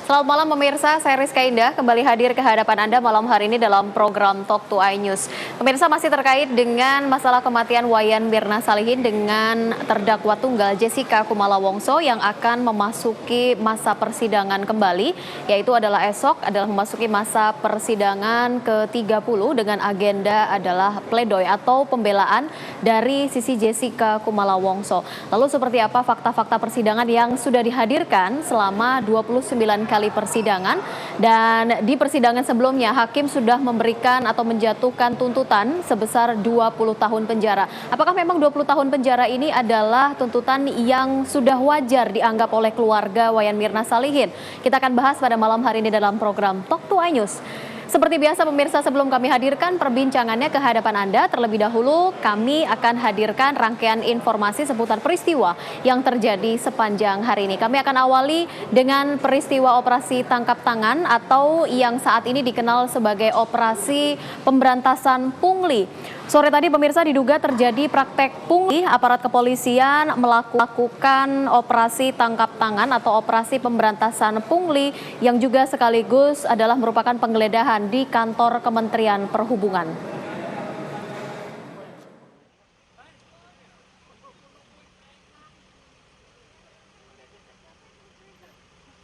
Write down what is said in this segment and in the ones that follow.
Selamat malam pemirsa, saya Rizka Indah kembali hadir ke hadapan Anda malam hari ini dalam program Talk to iNews. Pemirsa, masih terkait dengan masalah kematian Wayan Mirna Salihin dengan terdakwa tunggal Jessica Kumala Wongso yang akan memasuki masa persidangan kembali, yaitu adalah esok adalah memasuki masa persidangan ke-30 dengan agenda adalah pledoi atau pembelaan dari sisi Jessica Kumala Wongso. Lalu seperti apa fakta-fakta persidangan yang sudah dihadirkan selama 29 kali persidangan, dan di persidangan sebelumnya hakim sudah memberikan atau menjatuhkan tuntutan sebesar 20 tahun penjara. Apakah memang 20 tahun penjara ini adalah tuntutan yang sudah wajar dianggap oleh keluarga Wayan Mirna Salihin? Kita akan bahas pada malam hari ini dalam program Talk to iNews. Seperti biasa pemirsa, sebelum kami hadirkan perbincangannya ke hadapan Anda, terlebih dahulu kami akan hadirkan rangkaian informasi seputar peristiwa yang terjadi sepanjang hari ini. Kami akan awali dengan peristiwa operasi tangkap tangan atau yang saat ini dikenal sebagai operasi pemberantasan pungli. Sore tadi pemirsa diduga terjadi praktek pungli, aparat kepolisian melakukan operasi tangkap tangan atau operasi pemberantasan pungli yang juga sekaligus adalah merupakan penggeledahan di kantor Kementerian Perhubungan.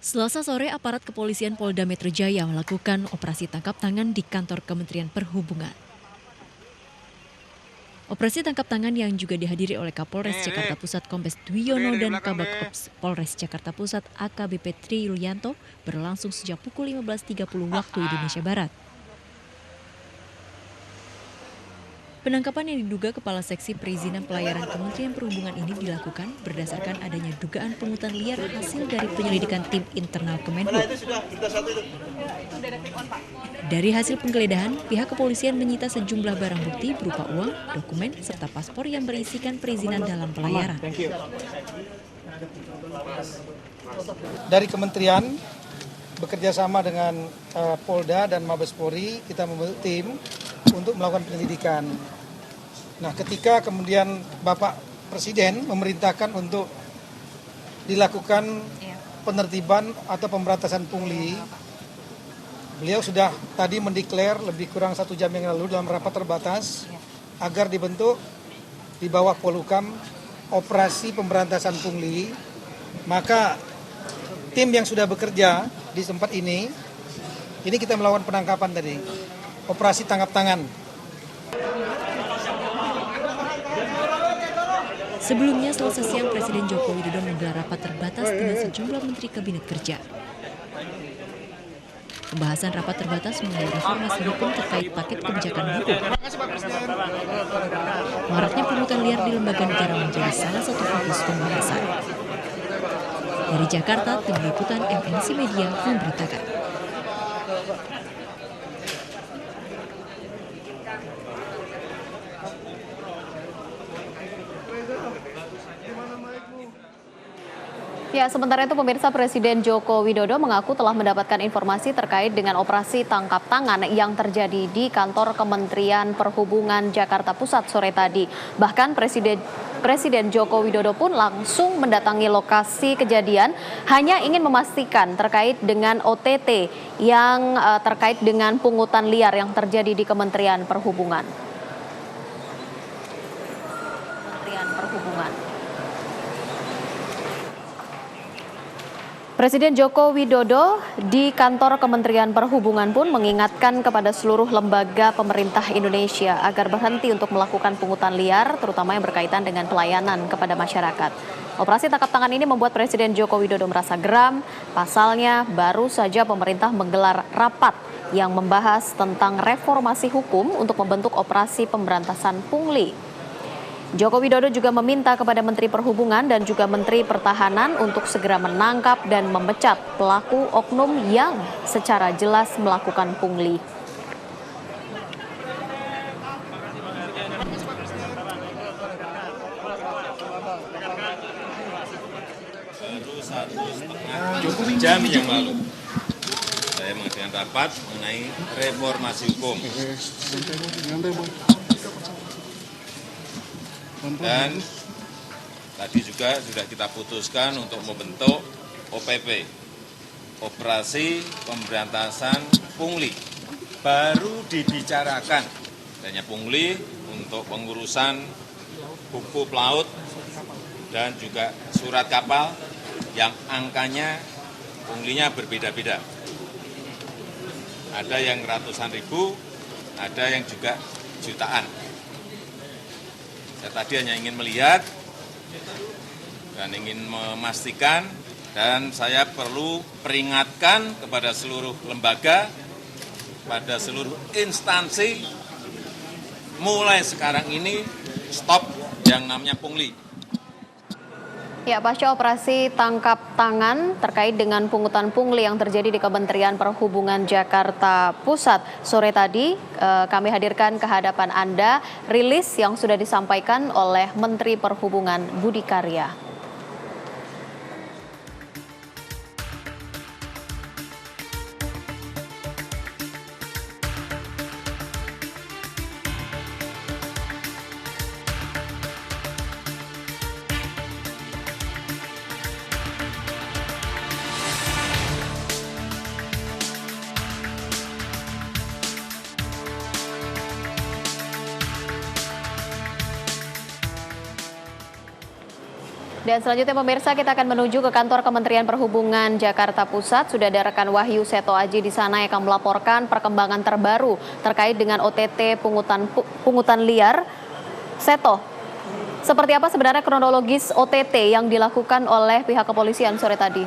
Selasa sore, aparat kepolisian Polda Metro Jaya melakukan operasi tangkap tangan di kantor Kementerian Perhubungan. Operasi tangkap tangan yang juga dihadiri oleh Kapolres Jakarta Pusat Kombes Dwiyono dan Kabak Ops Polres Jakarta Pusat AKBP Tri Yulianto berlangsung sejak pukul 15.30 waktu Indonesia Barat. Penangkapan yang diduga Kepala Seksi Perizinan Pelayaran Kementerian Perhubungan ini dilakukan berdasarkan adanya dugaan pungutan liar hasil dari penyelidikan tim internal Kemenhub. Dari hasil penggeledahan, pihak kepolisian menyita sejumlah barang bukti berupa uang, dokumen, serta paspor yang berisikan perizinan dalam pelayaran. Dari kementerian bekerja sama dengan Polda dan Mabes Polri, kita membentuk tim untuk melakukan penyelidikan. Nah, ketika kemudian Bapak Presiden memerintahkan untuk dilakukan penertiban atau pemberantasan pungli, beliau sudah tadi mendeklar lebih kurang 1 jam yang lalu dalam rapat terbatas agar dibentuk di bawah Polhukam operasi pemberantasan pungli. Maka tim yang sudah bekerja di tempat ini kita melakukan penangkapan tadi, operasi tangkap tangan. Sebelumnya Selasa siang Presiden Joko Widodo menggelar rapat terbatas dengan sejumlah menteri kabinet kerja. Pembahasan rapat terbatas mengenai reformasi hukum terkait paket kebijakan hukum. Maraknya pungutan liar di lembaga negara menjadi salah satu fokus pembahasan. Dari Jakarta, tim liputan MNC Media memberitakan. Ya, sementara itu pemirsa, Presiden Joko Widodo mengaku telah mendapatkan informasi terkait dengan operasi tangkap tangan yang terjadi di kantor Kementerian Perhubungan Jakarta Pusat sore tadi. Bahkan Presiden Joko Widodo pun langsung mendatangi lokasi kejadian hanya ingin memastikan terkait dengan OTT yang terkait dengan pungutan liar yang terjadi di Kementerian Perhubungan. Presiden Joko Widodo di kantor Kementerian Perhubungan pun mengingatkan kepada seluruh lembaga pemerintah Indonesia agar berhenti untuk melakukan pungutan liar, terutama yang berkaitan dengan pelayanan kepada masyarakat. Operasi tangkap tangan ini membuat Presiden Joko Widodo merasa geram. Pasalnya, baru saja pemerintah menggelar rapat yang membahas tentang reformasi hukum untuk membentuk operasi pemberantasan pungli. Joko Widodo juga meminta kepada Menteri Perhubungan dan juga Menteri Pertahanan untuk segera menangkap dan memecat pelaku oknum yang secara jelas melakukan pungli. Baru 1,5 jam yang lalu saya mengadakan rapat mengenai reformasi hukum. Dan tadi juga sudah kita putuskan untuk membentuk OPP operasi pemberantasan pungli. Baru dibicarakan adanya pungli untuk pengurusan buku pelaut dan juga surat kapal yang angkanya punglinya berbeda-beda. Ada yang ratusan ribu, ada yang juga jutaan. Saya tadi hanya ingin melihat dan ingin memastikan, dan saya perlu peringatkan kepada seluruh lembaga, pada seluruh instansi, mulai sekarang ini stop yang namanya pungli. Ya, pasca operasi tangkap tangan terkait dengan pungutan pungli yang terjadi di Kementerian Perhubungan Jakarta Pusat. Sore tadi kami hadirkan ke hadapan Anda rilis yang sudah disampaikan oleh Menteri Perhubungan Budi Karya. Dan selanjutnya pemirsa, kita akan menuju ke kantor Kementerian Perhubungan Jakarta Pusat. Sudah ada rekan Wahyu Seto Aji di sana yang akan melaporkan perkembangan terbaru terkait dengan OTT pungutan liar. Seto, seperti apa sebenarnya kronologis OTT yang dilakukan oleh pihak kepolisian sore tadi?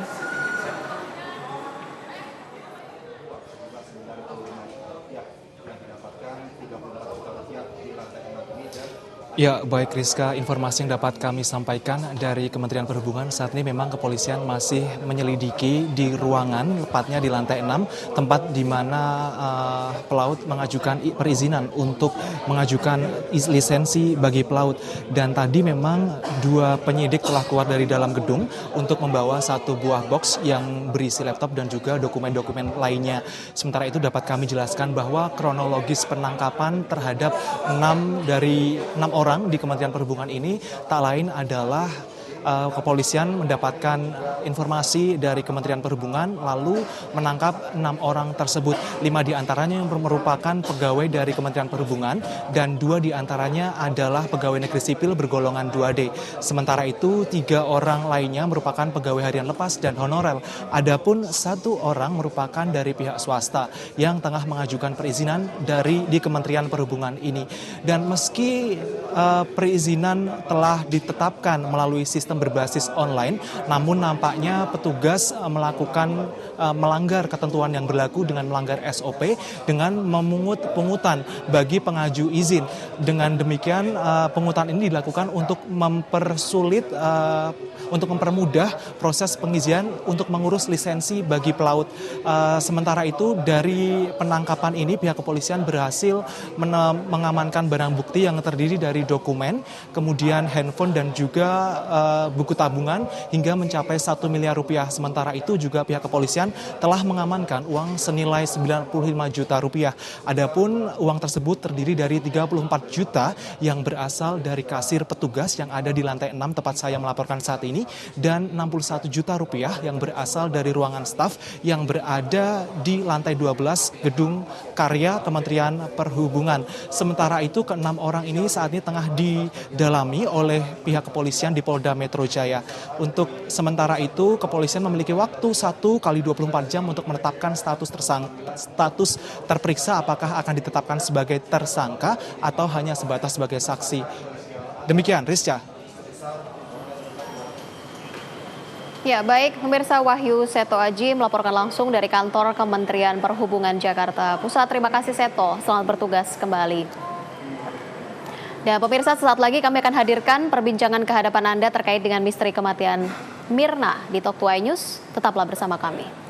Ya, baik Rizka, informasi yang dapat kami sampaikan dari Kementerian Perhubungan saat ini memang kepolisian masih menyelidiki di ruangan, tepatnya di lantai 6, tempat di mana pelaut mengajukan perizinan untuk mengajukan lisensi bagi pelaut. Dan tadi memang 2 penyidik telah keluar dari dalam gedung untuk membawa 1 buah box yang berisi laptop dan juga dokumen-dokumen lainnya. Sementara itu dapat kami jelaskan bahwa kronologis penangkapan terhadap 6 orang di Kementerian Perhubungan ini tak lain adalah kepolisian mendapatkan informasi dari Kementerian Perhubungan lalu menangkap 6 orang tersebut. 5 diantaranya yang merupakan pegawai dari Kementerian Perhubungan dan 2 diantaranya adalah pegawai negeri sipil bergolongan 2D. Sementara itu 3 orang lainnya merupakan pegawai harian lepas dan honorer. Adapun 1 orang merupakan dari pihak swasta yang tengah mengajukan perizinan di Kementerian Perhubungan ini. Dan meski perizinan telah ditetapkan melalui sistem berbasis online, namun nampaknya petugas melanggar ketentuan yang berlaku dengan melanggar SOP dengan memungut pungutan bagi pengaju izin. Dengan demikian pungutan ini dilakukan untuk mempermudah proses pengizinan untuk mengurus lisensi bagi pelaut. Sementara itu dari penangkapan ini pihak kepolisian berhasil mengamankan barang bukti yang terdiri dari dokumen, kemudian handphone dan juga buku tabungan hingga mencapai 1 miliar rupiah. Sementara itu juga pihak kepolisian telah mengamankan uang senilai 95 juta rupiah. Adapun uang tersebut terdiri dari 34 juta yang berasal dari kasir petugas yang ada di lantai 6 tempat saya melaporkan saat ini dan 61 juta rupiah yang berasal dari ruangan staf yang berada di lantai 12 Gedung Karya Kementerian Perhubungan. Sementara itu ke-6 orang ini saat ini tengah didalami oleh pihak kepolisian di Polda Metro Jaya. Untuk sementara itu kepolisian memiliki waktu 1 kali 24 jam untuk menetapkan status terperiksa apakah akan ditetapkan sebagai tersangka atau hanya sebatas sebagai saksi. Demikian, Rizka. Ya, baik, pemirsa, Wahyu Seto Aji melaporkan langsung dari kantor Kementerian Perhubungan Jakarta Pusat. Terima kasih Seto, selamat bertugas kembali. Dan pemirsa, sesaat lagi kami akan hadirkan perbincangan ke hadapan Anda terkait dengan misteri kematian Mirna di Talk to iNews. Tetaplah bersama kami.